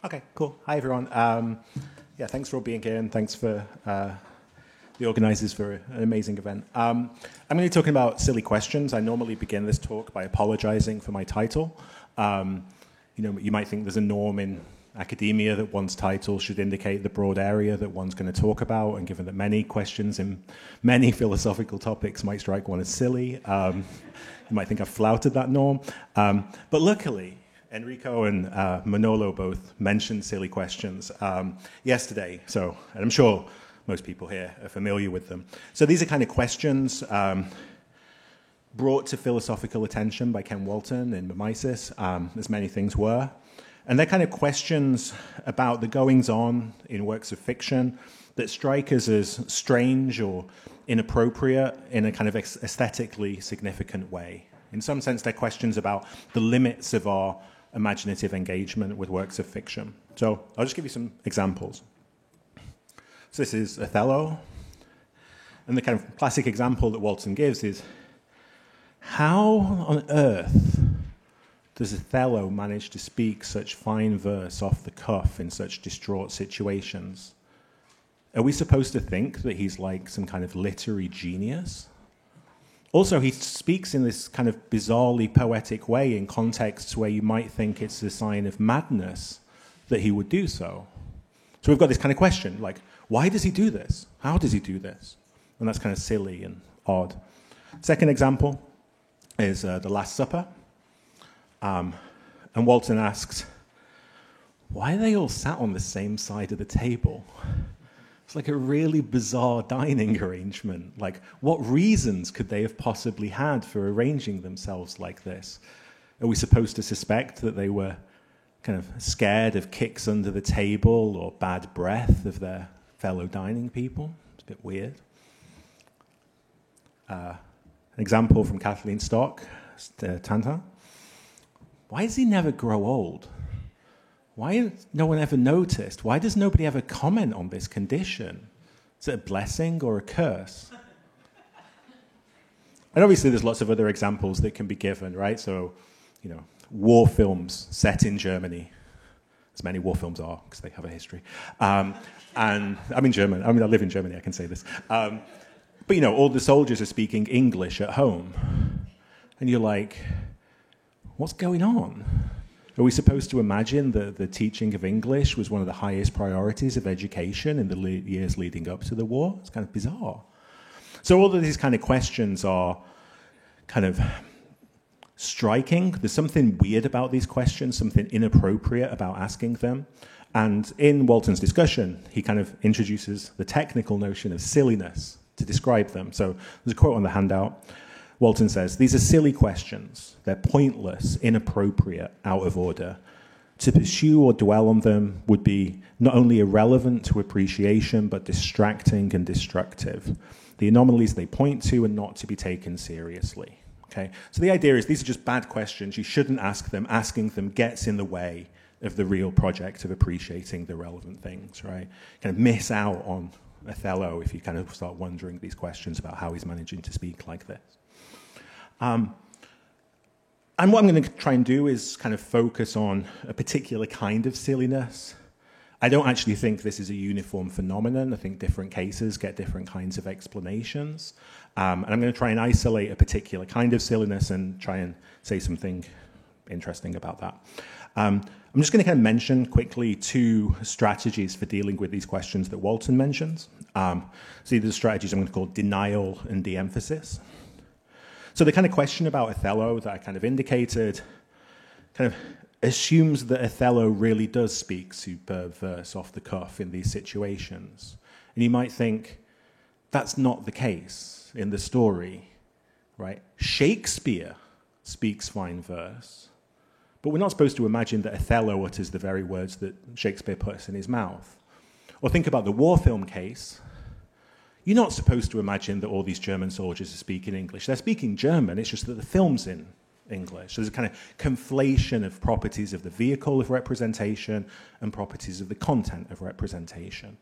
Okay, cool. Hi, everyone. Yeah, thanks for all being here, and thanks for the organisers for an amazing event. I'm going to be talking about silly questions. I normally begin this talk by apologising for my title. You might think there's a norm in academia that one's title should indicate the broad area that one's going to talk about, and given that many questions in many philosophical topics might strike one as silly, you might think I've flouted that norm. But luckily, Enrico and Manolo both mentioned silly questions yesterday, and I'm sure most people here are familiar with them. So these are kind of questions brought to philosophical attention by Ken Walton in Mimesis, as many things were. And they're kind of questions about the goings-on in works of fiction that strike us as strange or inappropriate in a kind of aesthetically significant way. In some sense, they're questions about the limits of our imaginative engagement with works of fiction. So I'll just give you some examples. So this is Othello. And the kind of classic example that Walton gives is, how on earth does Othello manage to speak such fine verse off the cuff in such distraught situations? Are we supposed to think that he's like some kind of literary genius? Also, he speaks in this kind of bizarrely poetic way in contexts where you might think it's a sign of madness that he would do so. So we've got this kind of question, like, why does he do this? How does he do this? And that's kind of silly and odd. Second example is The Last Supper. And Walton asks, why are they all sat on the same side of the table? It's like a really bizarre dining arrangement. Like, what reasons could they have possibly had for arranging themselves like this? Are we supposed to suspect that they were kind of scared of kicks under the table or bad breath of their fellow dining people? It's a bit weird. An example from Kathleen Stock, Tantin. Why does he never grow old? Why has no one ever noticed? Why does nobody ever comment on this condition? Is it a blessing or a curse? And obviously there's lots of other examples that can be given, right? So, war films set in Germany, as many war films are, because they have a history. And I'm in German. I live in Germany, I can say this. But, all the soldiers are speaking English at home. And you're like, what's going on? Are we supposed to imagine that the teaching of English was one of the highest priorities of education in the years leading up to the war? It's kind of bizarre. So all of these kind of questions are kind of striking. There's something weird about these questions, something inappropriate about asking them. And in Walton's discussion, he kind of introduces the technical notion of silliness to describe them. So there's a quote on the handout. Walton says, these are silly questions. They're pointless, inappropriate, out of order. To pursue or dwell on them would be not only irrelevant to appreciation, but distracting and destructive. The anomalies they point to are not to be taken seriously. Okay? So the idea is these are just bad questions. You shouldn't ask them. Asking them gets in the way of the real project of appreciating the relevant things, right? Kind of miss out on Othello if you kind of start wondering these questions about how he's managing to speak like this. And what I'm going to try and do is kind of focus on a particular kind of silliness. I don't actually think this is a uniform phenomenon. I think different cases get different kinds of explanations. And I'm going to try and isolate a particular kind of silliness and try and say something interesting about that. I'm just going to kind of mention quickly two strategies for dealing with these questions that Walton mentions. So the strategies I'm going to call denial and de-emphasis. So the kind of question about Othello that I kind of indicated kind of assumes that Othello really does speak superb verse off the cuff in these situations. And you might think, that's not the case in the story, right? Shakespeare speaks fine verse, but we're not supposed to imagine that Othello utters the very words that Shakespeare puts in his mouth. Or think about the war film case. You're not supposed to imagine that all these German soldiers are speaking English. They're speaking German, it's just that the film's in English. So there's a kind of conflation of properties of the vehicle of representation and properties of the content of representation.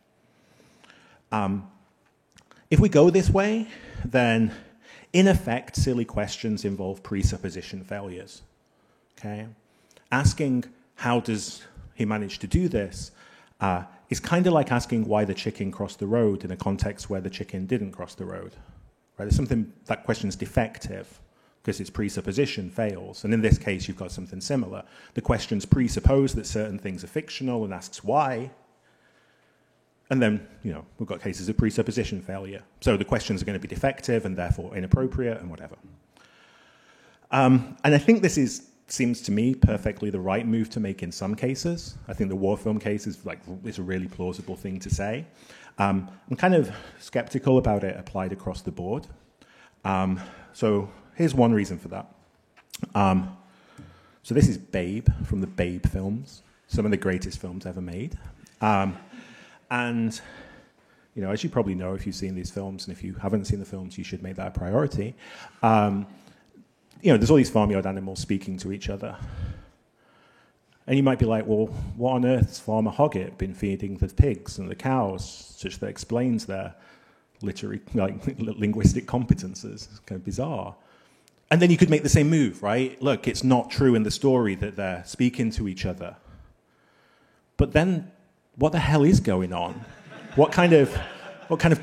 If we go this way, then in effect, silly questions involve presupposition failures. Okay? Asking, how does he managed to do this is kind of like asking why the chicken crossed the road in a context where the chicken didn't cross the road. Right? There's something, that question's defective because its presupposition fails. And in this case, you've got something similar. The questions presuppose that certain things are fictional and asks why. And then, we've got cases of presupposition failure. So the questions are going to be defective and therefore inappropriate and whatever. And I think this seems to me perfectly the right move to make in some cases. I think the war film case is a really plausible thing to say. I'm kind of skeptical about it applied across the board. So here's one reason for that. So this is Babe from the Babe films, some of the greatest films ever made. And, as you probably know if you've seen these films, and if you haven't seen the films, you should make that a priority. There's all these farmyard animals speaking to each other. And you might be like, well, what on earth's Farmer Hoggett been feeding the pigs and the cows, such that explains their linguistic competences? It's kind of bizarre. And then you could make the same move, right? Look, it's not true in the story that they're speaking to each other. But then, what the hell is going on? What kind of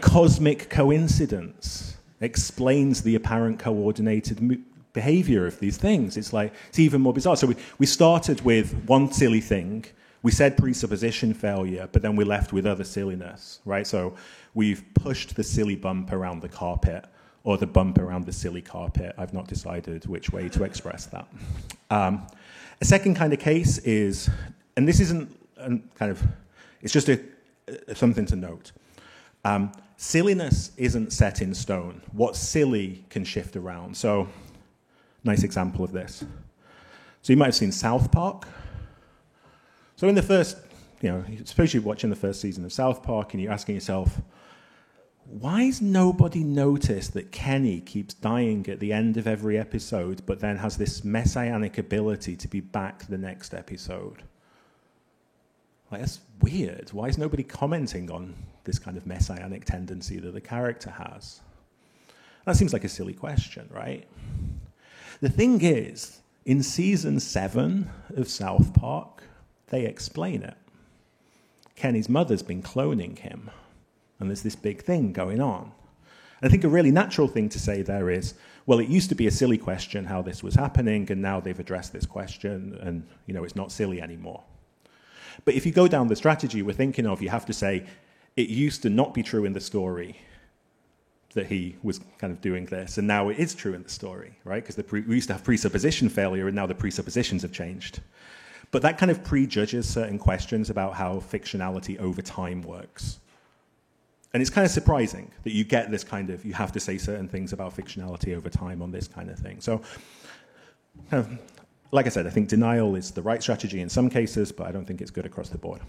cosmic coincidence explains the apparent coordinated behavior of these things? It's even more bizarre. So we started with one silly thing. We said presupposition failure, but then we're left with other silliness, right? So we've pushed the silly bump around the carpet, or the bump around the silly carpet. I've not decided which way to express that. A second kind of case is, and this isn't it's just something to note. Silliness isn't set in stone. What's silly can shift around. So, nice example of this. So you might have seen South Park. So in the first, suppose you're watching the first season of South Park and you're asking yourself, why's nobody noticed that Kenny keeps dying at the end of every episode, but then has this messianic ability to be back the next episode? That's weird. Why is nobody commenting on this kind of messianic tendency that the character has? That seems like a silly question, right? The thing is, in season 7 of South Park, they explain it. Kenny's mother's been cloning him, and there's this big thing going on. And I think a really natural thing to say there is, well, it used to be a silly question how this was happening, and now they've addressed this question, and it's not silly anymore. But if you go down the strategy we're thinking of, you have to say, it used to not be true in the story that he was kind of doing this, and now it is true in the story, right? Because we used to have presupposition failure, and now the presuppositions have changed. But that kind of prejudges certain questions about how fictionality over time works. And it's kind of surprising that you get this kind of, you have to say certain things about fictionality over time on this kind of thing. So, like I said, I think denial is the right strategy in some cases, but I don't think it's good across the board.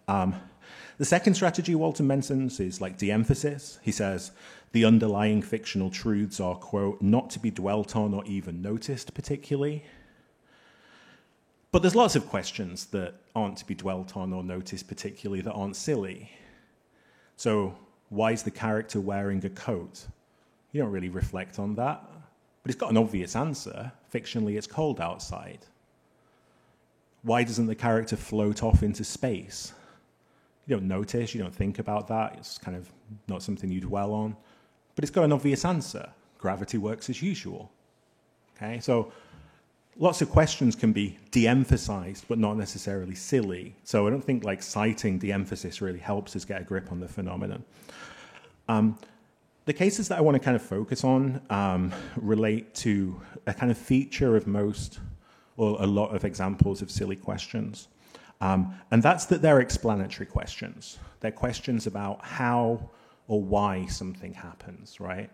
The second strategy Walton mentions is de-emphasis. He says, the underlying fictional truths are, quote, not to be dwelt on or even noticed particularly. But there's lots of questions that aren't to be dwelt on or noticed particularly that aren't silly. So why is the character wearing a coat? You don't really reflect on that. But it's got an obvious answer. Fictionally, it's cold outside. Why doesn't the character float off into space? You don't notice, you don't think about that. It's kind of not something you dwell on. But it's got an obvious answer. Gravity works as usual. Okay, so lots of questions can be de-emphasized, but not necessarily silly. So I don't think citing de-emphasis really helps us get a grip on the phenomenon. The cases that I want to kind of focus on relate to a kind of feature of most or a lot of examples of silly questions. And that's that they're explanatory questions. They're questions about how or why something happens, right?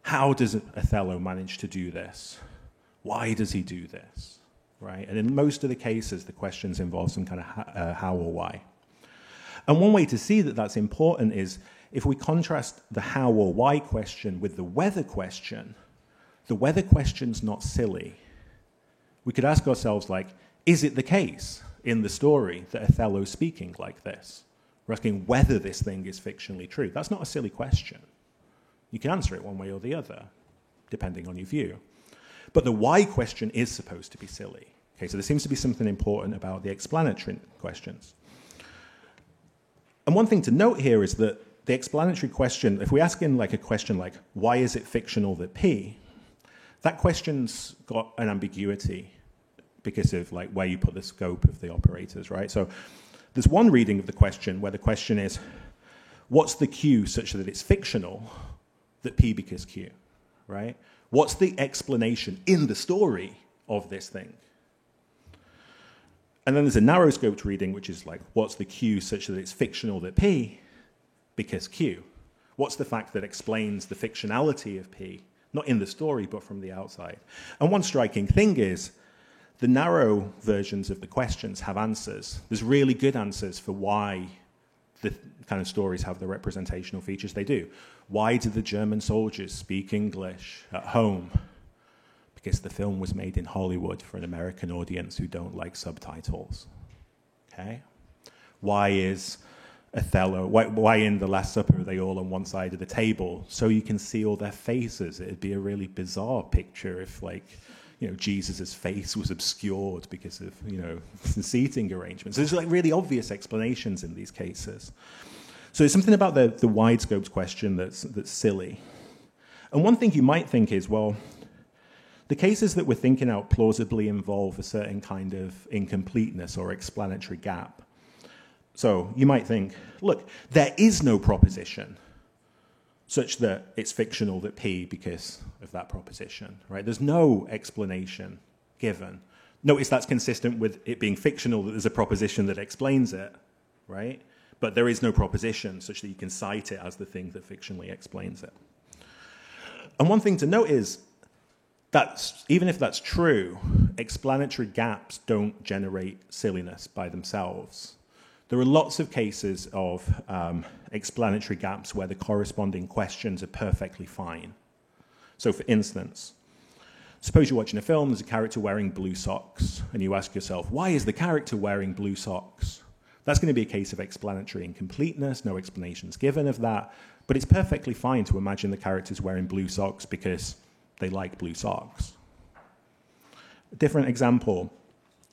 How does Othello manage to do this? Why does he do this, right? And in most of the cases, the questions involve some kind of how or why. And one way to see that that's important is if we contrast the how or why question with the whether question's not silly. We could ask ourselves, is it the case in the story that Othello's speaking like this? We're asking whether this thing is fictionally true. That's not a silly question. You can answer it one way or the other, depending on your view. But the why question is supposed to be silly. Okay, so there seems to be something important about the explanatory questions. And one thing to note here is that the explanatory question, if we ask in like a question like, why is it fictional that P? That question's got an ambiguity because of like where you put the scope of the operators, right? So there's one reading of the question where the question is, what's the Q such that it's fictional that P because Q, right? What's the explanation in the story of this thing? And then there's a narrow scoped reading, which is like, what's the Q such that it's fictional that P because Q? What's the fact that explains the fictionality of P, not in the story, but from the outside? And one striking thing is, the narrow versions of the questions have answers. There's really good answers for why the kind of stories have the representational features they do. Why do the German soldiers speak English at home? Because the film was made in Hollywood for an American audience who don't like subtitles. Okay? Why is Othello, why in The Last Supper are they all on one side of the table? So you can see all their faces. It'd be a really bizarre picture if, like, you know, Jesus's face was obscured because of, you know, the seating arrangements. There's like really obvious explanations in these cases. So there's something about the wide scoped question that's silly. And one thing you might think is, well, the cases that we're thinking out plausibly involve a certain kind of incompleteness or explanatory gap. So you might think, look, there is no proposition such that it's fictional that P because of that proposition, right? There's no explanation given. Notice that's consistent with it being fictional that there's a proposition that explains it, right? But there is no proposition such that you can cite it as the thing that fictionally explains it. And one thing to note is that even if that's true, explanatory gaps don't generate silliness by themselves. There are lots of cases of explanatory gaps where the corresponding questions are perfectly fine. So for instance, suppose you're watching a film, there's a character wearing blue socks, and you ask yourself, why is the character wearing blue socks? That's going to be a case of explanatory incompleteness, no explanations given of that, but it's perfectly fine to imagine the character's wearing blue socks because they like blue socks. A different example,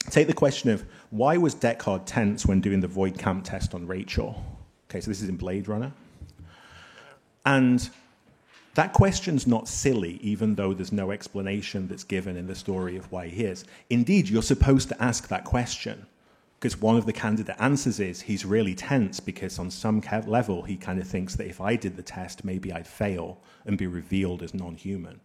take the question of why was Deckard tense when doing the void camp test on Rachel? Okay, so this is in Blade Runner. And that question's not silly, even though there's no explanation that's given in the story of why he is. Indeed, you're supposed to ask that question, because one of the candidate answers is he's really tense because on some level he kind of thinks that if I did the test, maybe I'd fail and be revealed as non-human.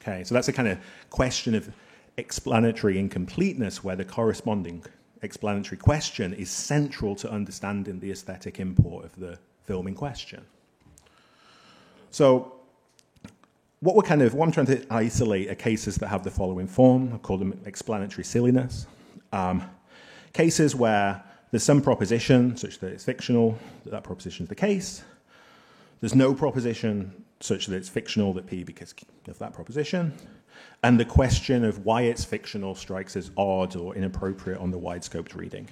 Okay, so that's a kind of question of explanatory incompleteness where the corresponding explanatory question is central to understanding the aesthetic import of the film in question. So what I'm trying to isolate are cases that have the following form. I call them explanatory silliness. Cases where there's some proposition such that it's fictional, that proposition is the case. There's no proposition such that it's fictional that P because of that proposition. And the question of why it's fictional strikes as odd or inappropriate on the wide-scoped reading.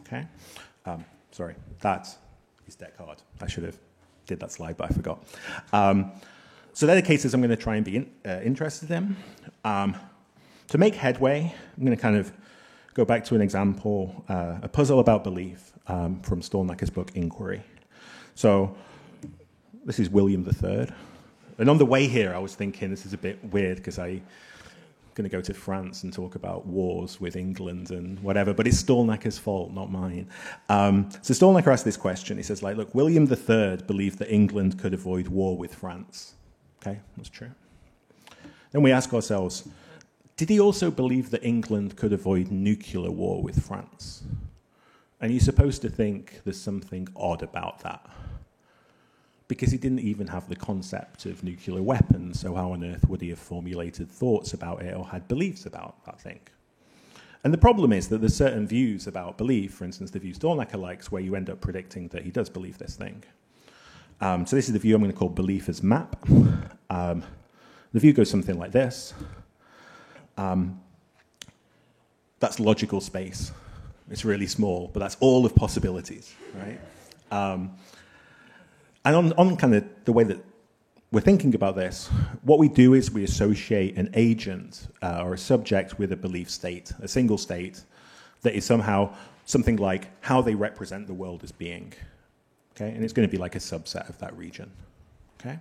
Okay? Sorry, that is Deckard. I should have did that slide, but I forgot. So they're the cases I'm going to try and be interested in. To make headway, I'm going to kind of go back to an example, a puzzle about belief from Stolnacker's book, Inquiry. So this is William III. And on the way here, I was thinking this is a bit weird because I'm going to go to France and talk about wars with England and whatever, but it's Stolnacker's fault, not mine. So Stolnacker asked this question. He says, like, look, William III believed that England could avoid war with France. Okay, that's true. Then we ask ourselves, did he also believe that England could avoid nuclear war with France? And you're supposed to think there's something odd about that, because he didn't even have the concept of nuclear weapons, so how on earth would he have formulated thoughts about it or had beliefs about that thing? And the problem is that there's certain views about belief, for instance, the view Stolnacker likes, where you end up predicting that he does believe this thing. So this is the view I'm going to call belief as map. The view goes something like this. That's logical space. It's really small, but that's all of possibilities, right? And on kind of the way that we're thinking about this, what we do is we associate an agent or a subject with a belief state, a single state, that is somehow something like how they represent the world as being. Okay? And it's going to be like a subset of that region. Okay?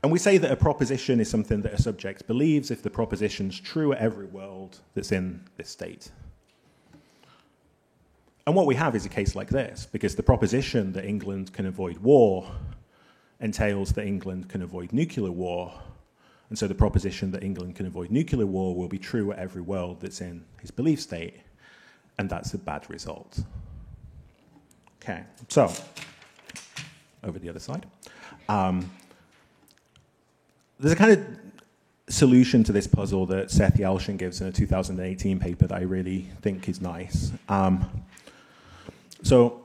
And we say that a proposition is something that a subject believes if the proposition's true at every world that's in this state. And what we have is a case like this, because the proposition that England can avoid war entails that England can avoid nuclear war. And so the proposition that England can avoid nuclear war will be true at every world that's in his belief state. And that's a bad result. Okay, so over the other side. There's a kind of solution to this puzzle that Seth Yalchin gives in a 2018 paper that I really think is nice. So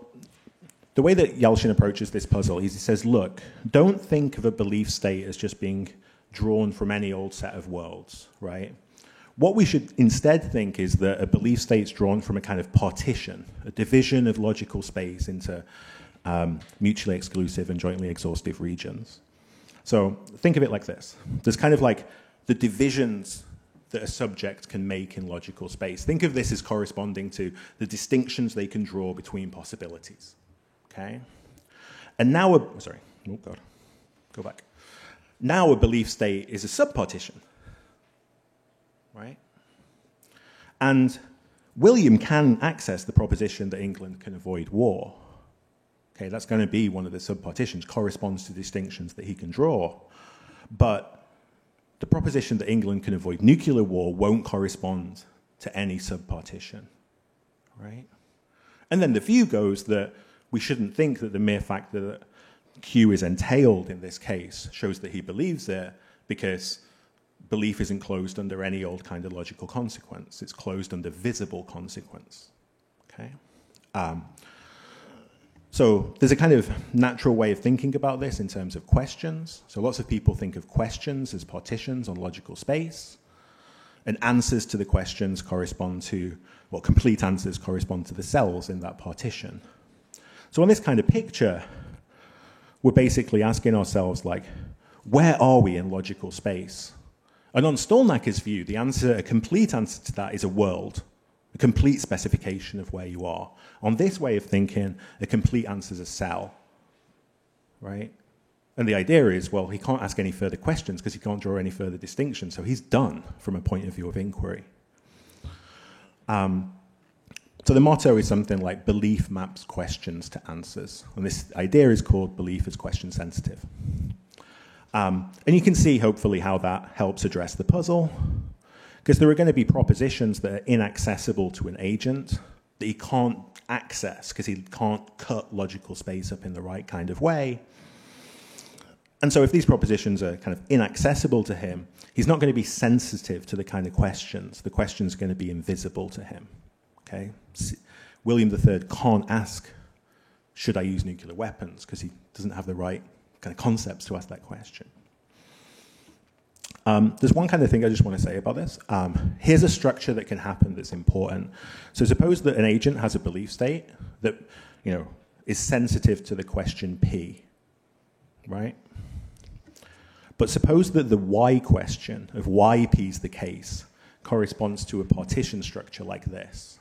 the way that Yalchin approaches this puzzle is he says, look, don't think of a belief state as just being drawn from any old set of worlds, right? What we should instead think is that a belief state's drawn from a kind of partition, a division of logical space into mutually exclusive and jointly exhaustive regions. So think of it like this. There's kind of like the divisions that a subject can make in logical space. Think of this as corresponding to the distinctions they can draw between possibilities. Okay? And now, go back. Now a belief state is a subpartition, right? And William can access the proposition that England can avoid war. Okay, that's going to be one of the subpartitions, corresponds to distinctions that he can draw. But the proposition that England can avoid nuclear war won't correspond to any subpartition, right? And then the view goes that we shouldn't think that the mere fact that Q is entailed in this case shows that he believes it, because belief isn't closed under any old kind of logical consequence. It's closed under visible consequence. Okay? So there's a kind of natural way of thinking about this in terms of questions. So lots of people think of questions as partitions on logical space, and answers to the questions correspond to, well, complete answers correspond to the cells in that partition. So on this kind of picture, we're basically asking ourselves, like, where are we in logical space? And on Stolnacker's view, the answer, a complete answer to that is a world, a complete specification of where you are. On this way of thinking, a complete answer is a cell, right? And the idea is, well, he can't ask any further questions because he can't draw any further distinctions, so he's done from a point of view of inquiry. So the motto is something like belief maps questions to answers. And this idea is called belief as question sensitive. And you can see, hopefully, how that helps address the puzzle. Because there are going to be propositions that are inaccessible to an agent that he can't access because he can't cut logical space up in the right kind of way. And so if these propositions are kind of inaccessible to him, he's not going to be sensitive to the kind of questions. The questions are going to be invisible to him. Okay? William III can't ask, should I use nuclear weapons? Because he doesn't have the right kind of concepts to ask that question. There's one kind of thing I just want to say about this. Here's a structure that can happen that's important. So suppose that an agent has a belief state that, is sensitive to the question P, right? But suppose that the why question of why P is the case corresponds to a partition structure like this.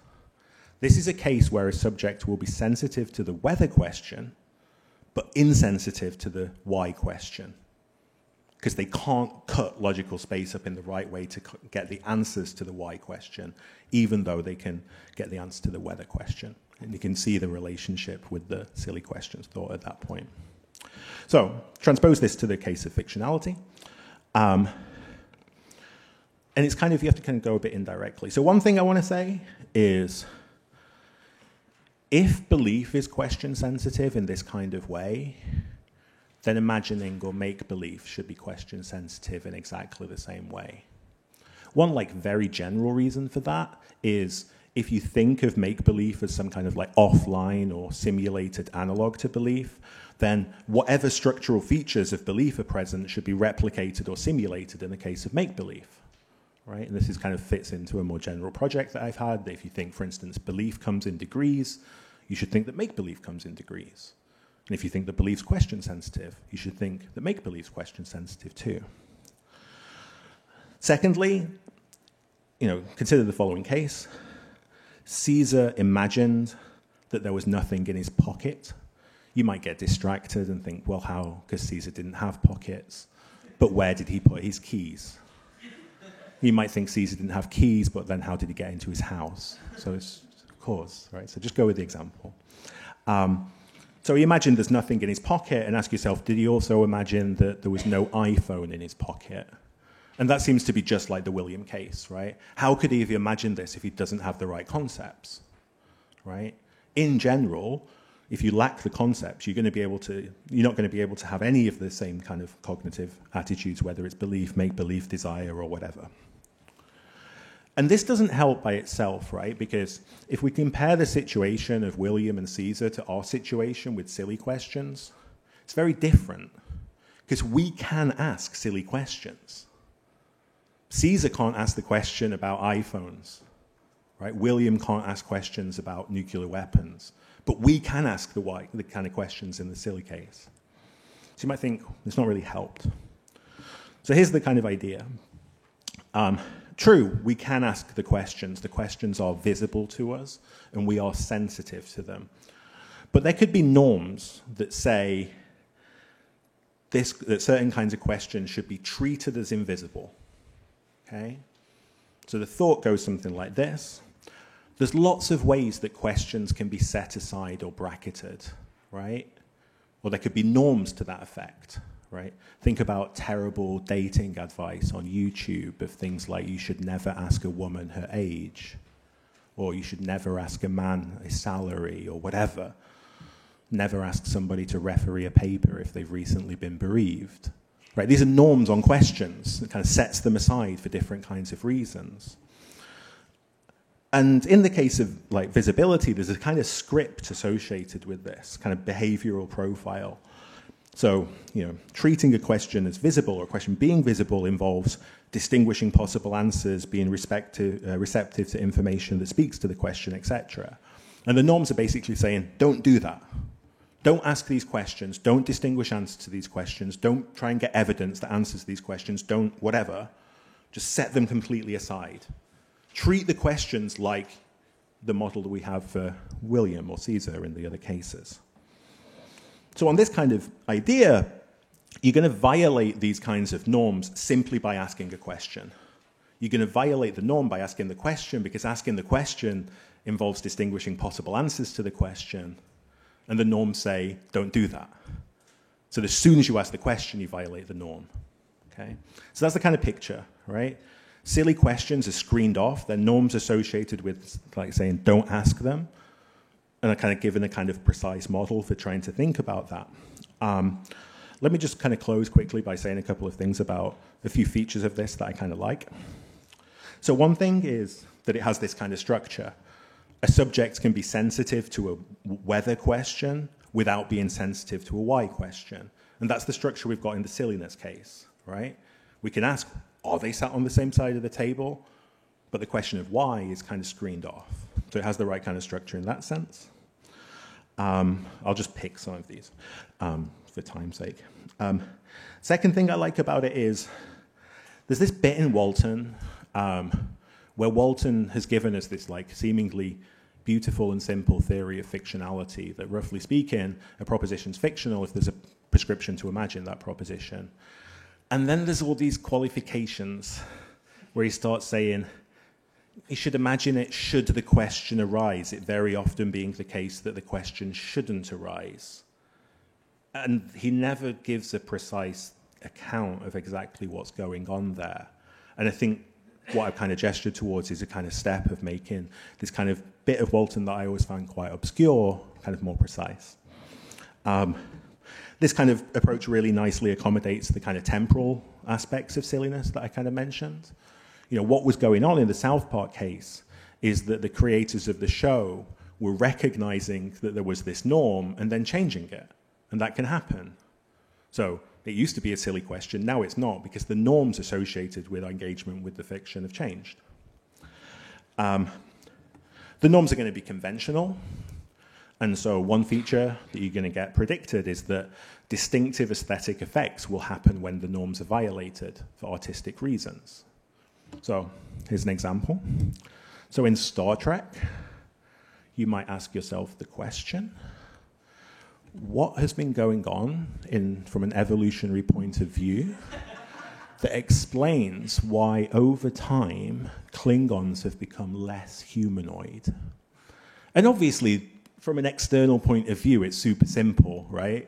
This is a case where a subject will be sensitive to the whether question, but insensitive to the why question, because they can't cut logical space up in the right way to get the answers to the why question, even though they can get the answer to the whether question. And you can see the relationship with the silly questions thought at that point. So transpose this to the case of fictionality. And it's kind of, you have to kind of go a bit indirectly. So one thing I want to say is, if belief is question sensitive in this kind of way, then imagining or make-believe should be question sensitive in exactly the same way. One very general reason for that is if you think of make-believe as some kind of offline or simulated analog to belief, then whatever structural features of belief are present should be replicated or simulated in the case of make-believe. Right? And this is kind of fits into a more general project that I've had. That if you think, for instance, belief comes in degrees, you should think that make-believe comes in degrees. And if you think that belief's question sensitive, you should think that make-believe's question sensitive too. Secondly, consider the following case. Caesar imagined that there was nothing in his pocket. You might get distracted and think, well, how? Because Caesar didn't have pockets. But where did he put his keys? You might think Caesar didn't have keys, but then how did he get into his house? So it's, of course, right? So just go with the example. So he imagined there's nothing in his pocket, and ask yourself, did he also imagine that there was no iPhone in his pocket? And that seems to be just like the William case, right? How could he have imagined this if he doesn't have the right concepts, right? In general, if you lack the concepts, you're not going to be able to have any of the same kind of cognitive attitudes, whether it's belief, make-believe, desire, or whatever. And this doesn't help by itself, right? Because if we compare the situation of William and Caesar to our situation with silly questions, it's very different, because we can ask silly questions. Caesar can't ask the question about iPhones, right? William can't ask questions about nuclear weapons, but we can ask the kind of questions in the silly case. So you might think, it's not really helped. So here's the kind of idea. True, we can ask the questions. The questions are visible to us, and we are sensitive to them. But there could be norms that say that certain kinds of questions should be treated as invisible. Okay? So the thought goes something like this. There's lots of ways that questions can be set aside or bracketed, right? Or there could be norms to that effect, right? Think about terrible dating advice on YouTube of things like you should never ask a woman her age, or you should never ask a man his salary, or whatever. Never ask somebody to referee a paper if they've recently been bereaved. Right? These are norms on questions. It kind of sets them aside for different kinds of reasons. And in the case of visibility, there's a kind of script associated with this, kind of behavioral profile. So, treating a question as visible, or a question being visible, involves distinguishing possible answers, being receptive to information that speaks to the question, etc. And the norms are basically saying, don't do that. Don't ask these questions. Don't distinguish answers to these questions. Don't try and get evidence that answers these questions. Don't whatever. Just set them completely aside. Treat the questions like the model that we have for William or Caesar in the other cases. So on this kind of idea, you're going to violate these kinds of norms simply by asking a question. You're going to violate the norm by asking the question, because asking the question involves distinguishing possible answers to the question. And the norms say, don't do that. So as soon as you ask the question, you violate the norm. Okay? So that's the kind of picture, right? Silly questions are screened off. They're norms associated with, saying, don't ask them. And are kind of given a kind of precise model for trying to think about that. Let me just kind of close quickly by saying a couple of things about a few features of this that I kind of like. So one thing is that it has this kind of structure. A subject can be sensitive to a whether question without being sensitive to a why question. And that's the structure we've got in the silliness case, right? We can ask, are they sat on the same side of the table? But the question of why is kind of screened off. So it has the right kind of structure in that sense. I'll just pick some of these for time's sake. Second thing I like about it is there's this bit in Walton where Walton has given us this seemingly beautiful and simple theory of fictionality that, roughly speaking, a proposition's fictional if there's a prescription to imagine that proposition. And then there's all these qualifications where he starts saying, you should imagine it should the question arise, it very often being the case that the question shouldn't arise. And he never gives a precise account of exactly what's going on there. And I think what I've kind of gestured towards is a kind of step of making this kind of bit of Walton that I always found quite obscure, kind of more precise. This kind of approach really nicely accommodates the kind of temporal aspects of silliness that I kind of mentioned. What was going on in the South Park case is that the creators of the show were recognizing that there was this norm and then changing it. And that can happen. So it used to be a silly question, now it's not, because the norms associated with engagement with the fiction have changed. The norms are going to be conventional. And so one feature that you're going to get predicted is that distinctive aesthetic effects will happen when the norms are violated for artistic reasons. So here's an example. So in Star Trek, you might ask yourself the question, what has been going on from an evolutionary point of view that explains why over time Klingons have become less humanoid? And obviously, from an external point of view, it's super simple, right?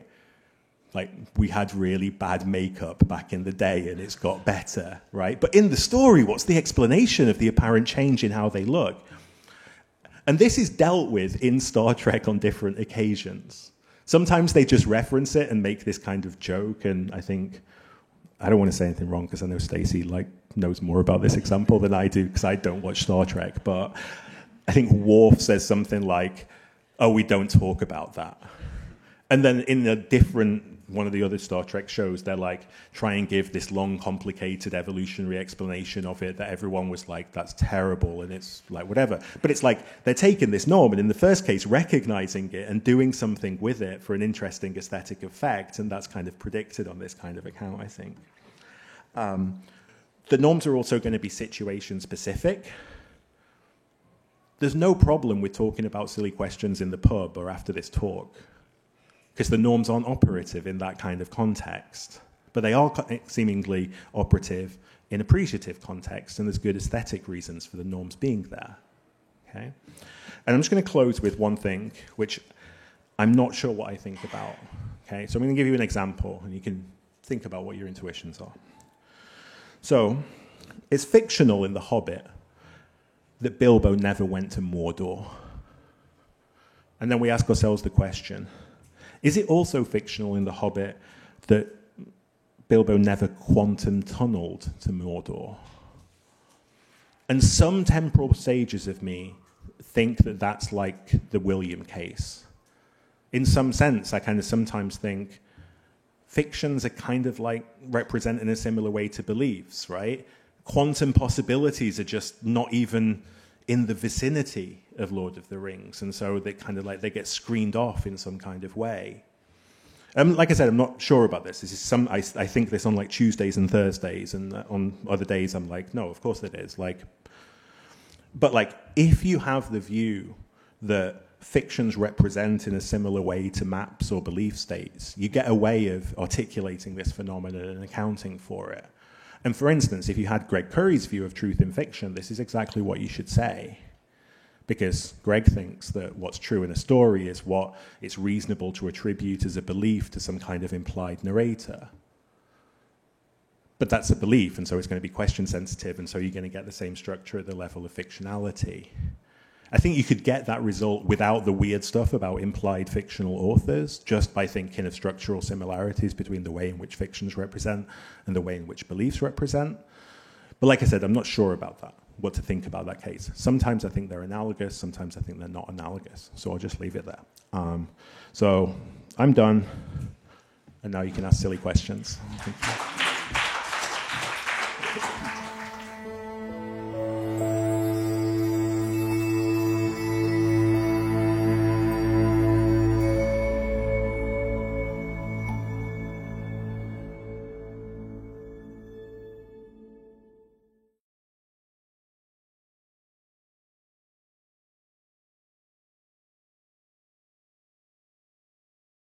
Like, we had really bad makeup back in the day and it's got better, right? But in the story, what's the explanation of the apparent change in how they look? And this is dealt with in Star Trek on different occasions. Sometimes they just reference it and make this kind of joke, and I don't want to say anything wrong because I know Stacey knows more about this example than I do because I don't watch Star Trek, but I think Worf says something like, oh, we don't talk about that. And then in one of the other Star Trek shows, they're like, try and give this long, complicated evolutionary explanation of it that everyone was like, that's terrible, and it's like, whatever. But it's like, they're taking this norm, and in the first case, recognizing it and doing something with it for an interesting aesthetic effect, and that's kind of predicted on this kind of account, I think. The norms are also going to be situation-specific. There's no problem with talking about silly questions in the pub or after this talk, because the norms aren't operative in that kind of context. But they are seemingly operative in appreciative context, and there's good aesthetic reasons for the norms being there. Okay? And I'm just going to close with one thing, which I'm not sure what I think about. Okay? So I'm going to give you an example, and you can think about what your intuitions are. So, it's fictional in The Hobbit that Bilbo never went to Mordor. And then we ask ourselves the question, is it also fictional in The Hobbit that Bilbo never quantum tunneled to Mordor? And some temporal stages of me think that that's like the William case. In some sense, I kind of sometimes think fictions are kind of like represent in a similar way to beliefs, right? Quantum possibilities are just not even in the vicinity of Lord of the Rings, and so they kind of like, they get screened off in some kind of way. Like I said, I'm not sure about this. This is I think this on like Tuesdays and Thursdays, and on other days I'm like, no, of course it is. But like, if you have the view that fictions represent in a similar way to maps or belief states, you get a way of articulating this phenomenon and accounting for it. And for instance, if you had Greg Curry's view of truth in fiction, this is exactly what you should say. Because Greg thinks that what's true in a story is what it's reasonable to attribute as a belief to some kind of implied narrator. But that's a belief, and so it's going to be question sensitive, and so you're going to get the same structure at the level of fictionality. I think you could get that result without the weird stuff about implied fictional authors, just by thinking of structural similarities between the way in which fictions represent and the way in which beliefs represent. But like I said, I'm not sure about that, what to think about that case. Sometimes I think they're analogous, sometimes I think they're not analogous. So I'll just leave it there. So I'm done, and now you can ask silly questions. Thank you.